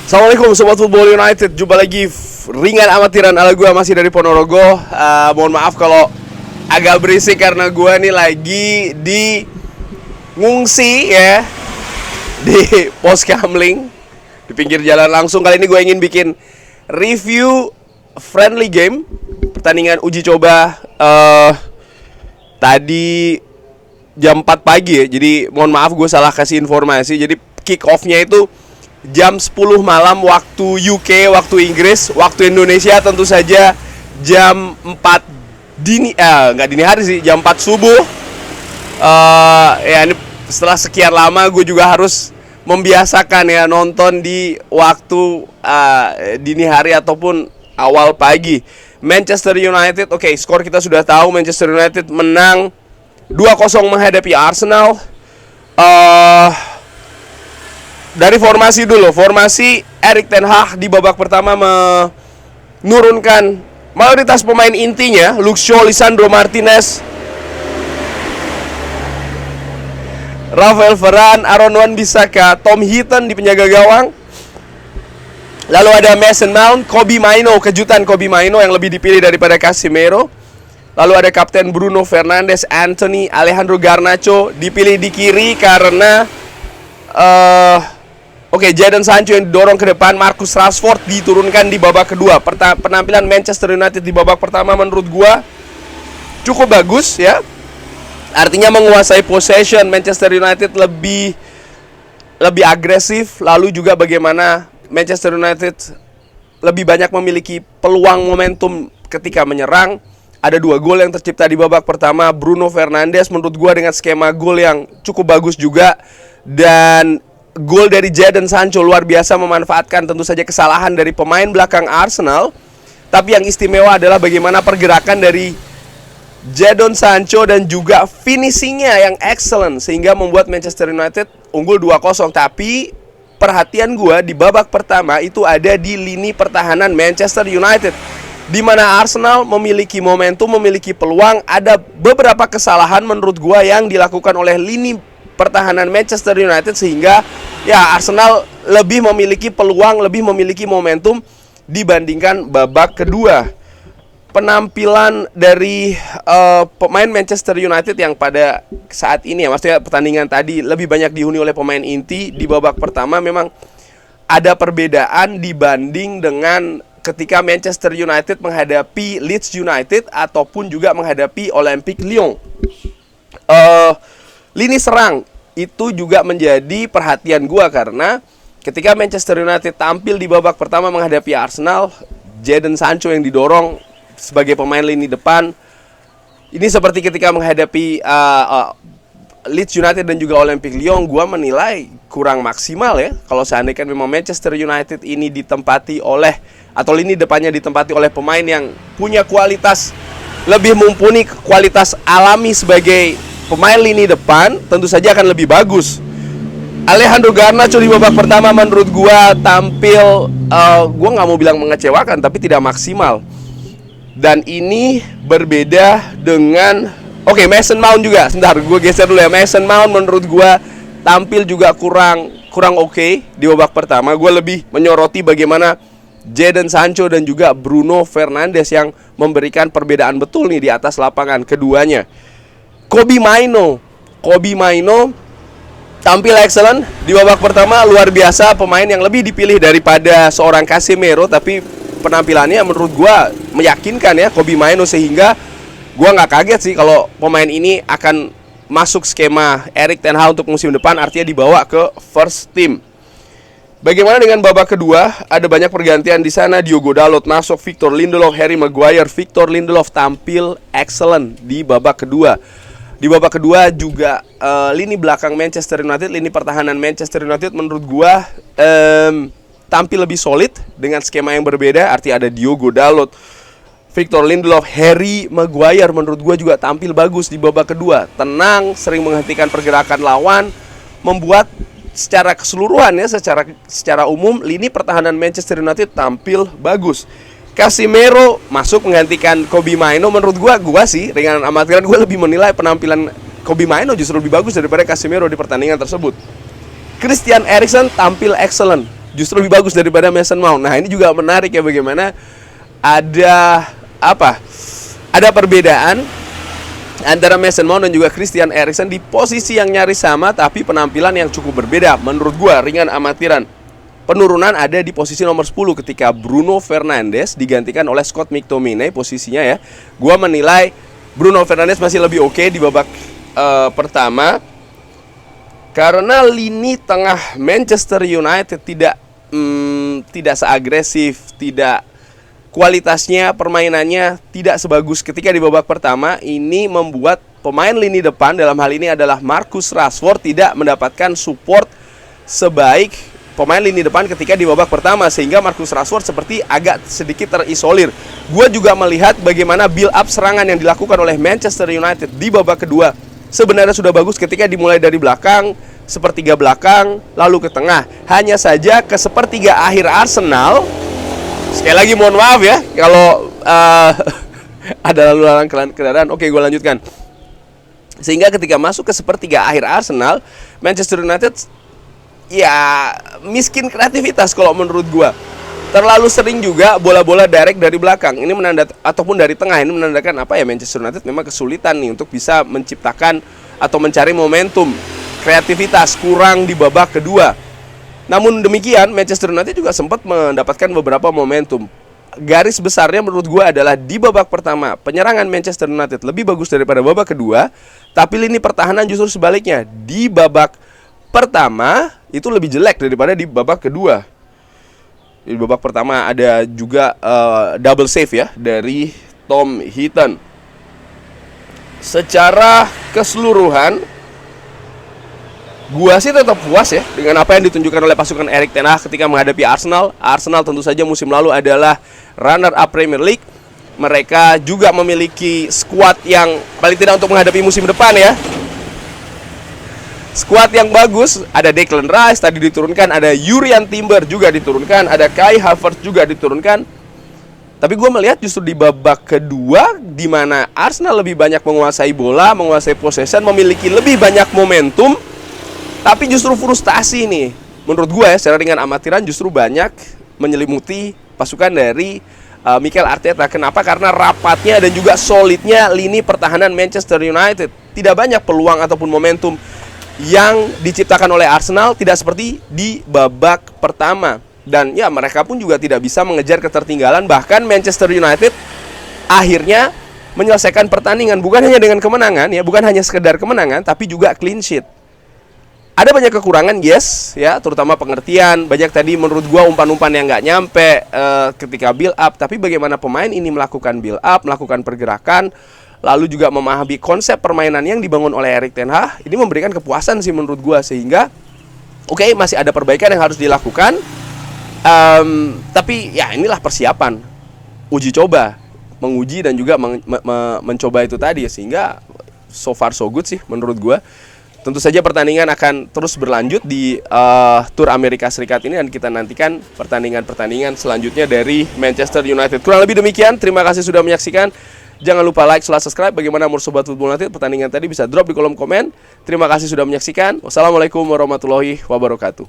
Assalamualaikum Sobat Football United. Jumpa lagi ringan amatiran ala gue masih dari Ponorogo. Mohon maaf kalau agak berisik karena gue nih lagi di ngungsi ya, di pos kamling di pinggir jalan langsung. Kali ini gue ingin bikin review friendly game, pertandingan uji coba tadi jam 4 pagi ya. Jadi mohon maaf gue salah kasih informasi. Jadi kick off-nya itu jam 10 malam waktu UK, waktu Inggris, waktu Indonesia tentu saja jam 4 dini, nggak dini hari sih, jam 4 subuh. Ya ini setelah sekian lama gue juga harus membiasakan ya nonton di waktu dini hari ataupun awal pagi. Manchester United, oke, skor kita sudah tahu. Manchester United menang 2-0 menghadapi Arsenal. Dari formasi dulu, formasi Erik ten Hag di babak pertama menurunkan mayoritas pemain intinya, Luke Shaw, Lisandro Martinez, Rafael Varane, Aaron Wan-Bissaka, Tom Heaton di penjaga gawang. Lalu ada Mason Mount, Kobbie Mainoo, kejutan Kobbie Mainoo yang lebih dipilih daripada Casemiro. Lalu ada Kapten Bruno Fernandes, Anthony, Alejandro Garnacho dipilih di kiri karena Jadon Sancho yang didorong ke depan. Marcus Rashford diturunkan di babak kedua. Penampilan Manchester United di babak pertama menurut gua cukup bagus ya. Artinya menguasai possession. Manchester United lebih agresif. Lalu juga bagaimana Manchester United lebih banyak memiliki peluang momentum ketika menyerang. Ada 2 gol yang tercipta di babak pertama. Bruno Fernandes menurut gua dengan skema gol yang cukup bagus juga. Dan gol dari Jadon Sancho luar biasa, memanfaatkan tentu saja kesalahan dari pemain belakang Arsenal. Tapi yang istimewa adalah bagaimana pergerakan dari Jadon Sancho dan juga finishingnya yang excellent, sehingga membuat Manchester United unggul 2-0. Tapi perhatian gue di babak pertama itu ada di lini pertahanan Manchester United, di mana Arsenal memiliki momentum, memiliki peluang. Ada beberapa kesalahan menurut gue yang dilakukan oleh lini pertahanan Manchester United, sehingga ya Arsenal lebih memiliki peluang, lebih memiliki momentum dibandingkan babak kedua. Penampilan dari pemain Manchester United yang pada saat ini ya, maksudnya pertandingan tadi lebih banyak dihuni oleh pemain inti. Di babak pertama memang ada perbedaan dibanding dengan ketika Manchester United menghadapi Leeds United ataupun juga menghadapi Olympique Lyon. Lini serang itu juga menjadi perhatian gua karena ketika Manchester United tampil di babak pertama menghadapi Arsenal, Jadon Sancho yang didorong sebagai pemain lini depan. Ini seperti ketika menghadapi Leeds United dan juga Olympique Lyon, gua menilai kurang maksimal ya. Kalau seandainya memang Manchester United ini ditempati oleh, atau lini depannya ditempati oleh pemain yang punya kualitas lebih mumpuni, kualitas alami sebagai pemain lini depan, tentu saja akan lebih bagus. Alejandro Garnacho di babak pertama menurut gua tampil, gua nggak mau bilang mengecewakan, tapi tidak maksimal. Dan ini berbeda dengan Mason Mount juga. Sebentar, gua geser dulu ya. Mason Mount menurut gua tampil juga kurang oke di babak pertama. Gua lebih menyoroti bagaimana Jadon Sancho dan juga Bruno Fernandes yang memberikan perbedaan betul nih di atas lapangan keduanya. Kobbie Mainoo tampil excellent di babak pertama, luar biasa, pemain yang lebih dipilih daripada seorang Casemiro, tapi penampilannya menurut gua meyakinkan ya Kobbie Mainoo, sehingga gua nggak kaget sih kalau pemain ini akan masuk skema Erik ten Hag untuk musim depan, artinya dibawa ke first team. Bagaimana dengan babak kedua? Ada banyak pergantian di sana. Diogo Dalot masuk, Victor Lindelof, Harry Maguire. Victor Lindelof tampil excellent di babak kedua. Di babak kedua juga lini belakang Manchester United, lini pertahanan Manchester United menurut gua tampil lebih solid dengan skema yang berbeda. Artinya ada Diogo Dalot, Victor Lindelof, Harry Maguire menurut gua juga tampil bagus di babak kedua. Tenang, sering menghentikan pergerakan lawan, membuat secara keseluruhan ya, secara umum lini pertahanan Manchester United tampil bagus. Casemiro masuk menggantikan Kobbie Mainoo. Menurut gua sih dengan amatiran, gua lebih menilai penampilan Kobbie Mainoo justru lebih bagus daripada Casemiro di pertandingan tersebut. Christian Eriksen tampil excellent justru lebih bagus daripada Mason Mount. Nah, ini juga menarik ya, bagaimana ada ada perbedaan antara Mason Mount dan juga Christian Eriksen di posisi yang nyaris sama, tapi penampilan yang cukup berbeda. Menurut gua ringan amatiran. Penurunan ada di posisi nomor 10 ketika Bruno Fernandes digantikan oleh Scott McTominay posisinya ya. Gua menilai Bruno Fernandes masih lebih oke di babak pertama, karena lini tengah Manchester United tidak seagresif, tidak, kualitasnya, permainannya tidak sebagus ketika di babak pertama. Ini membuat pemain lini depan, dalam hal ini adalah Marcus Rashford, tidak mendapatkan support sebaik pemain lini depan ketika di babak pertama, sehingga Marcus Rashford seperti agak sedikit terisolir. Gue juga melihat bagaimana build up serangan yang dilakukan oleh Manchester United di babak kedua sebenarnya sudah bagus ketika dimulai dari belakang, sepertiga belakang, lalu ke tengah. Hanya saja ke sepertiga akhir Arsenal, sekali lagi mohon maaf ya kalau ada lalu lalang kendaraan. Oke, gue lanjutkan. Sehingga ketika masuk ke sepertiga akhir Arsenal, Manchester United ya miskin kreativitas kalau menurut gua. Terlalu sering juga bola-bola direct dari belakang. Ini ataupun dari tengah. Ini menandakan apa ya, Manchester United memang kesulitan nih untuk bisa menciptakan atau mencari momentum. Kreativitas kurang di babak kedua. Namun demikian, Manchester United juga sempat mendapatkan beberapa momentum. Garis besarnya menurut gua adalah di babak pertama penyerangan Manchester United lebih bagus daripada babak kedua, tapi lini pertahanan justru sebaliknya. Di babak pertama itu lebih jelek daripada di babak kedua. Di babak pertama ada juga double save ya dari Tom Heaton. Secara keseluruhan gua sih tetap puas ya dengan apa yang ditunjukkan oleh pasukan Erik ten Hag ketika menghadapi Arsenal. Arsenal tentu saja musim lalu adalah runner up Premier League. Mereka juga memiliki skuad yang paling tidak untuk menghadapi musim depan ya. Skuad yang bagus, ada Declan Rice tadi diturunkan, ada Jurriën Timber juga diturunkan, ada Kai Havertz juga diturunkan. Tapi gue melihat justru di babak kedua, di mana Arsenal lebih banyak menguasai bola, menguasai possession, memiliki lebih banyak momentum, tapi justru frustasi nih. Menurut gue ya, secara ringan amatiran justru banyak menyelimuti pasukan dari Mikel Arteta. Kenapa? Karena rapatnya dan juga solidnya lini pertahanan Manchester United. Tidak banyak peluang ataupun momentum yang diciptakan oleh Arsenal, tidak seperti di babak pertama. Dan ya, mereka pun juga tidak bisa mengejar ketertinggalan. Bahkan Manchester United akhirnya menyelesaikan pertandingan bukan hanya dengan kemenangan ya, bukan hanya sekedar kemenangan, tapi juga clean sheet. Ada banyak kekurangan, yes ya, terutama pengertian. Banyak tadi menurut gua umpan-umpan yang nggak nyampe ketika build up. Tapi bagaimana pemain ini melakukan build up, melakukan pergerakan, lalu juga memahami konsep permainan yang dibangun oleh Erik ten Hag, ini memberikan kepuasan sih menurut gua. Sehingga oke, masih ada perbaikan yang harus dilakukan, tapi ya inilah persiapan, uji coba, menguji dan juga mencoba itu tadi. Sehingga so far so good sih menurut gua. Tentu saja pertandingan akan terus berlanjut di Tour Amerika Serikat ini, dan kita nantikan pertandingan-pertandingan selanjutnya dari Manchester United. Kurang lebih demikian, terima kasih sudah menyaksikan. Jangan lupa like, subscribe. Bagaimana menurut Sobat Football United pertandingan tadi, bisa drop di kolom komen. Terima kasih sudah menyaksikan. Wassalamualaikum warahmatullahi wabarakatuh.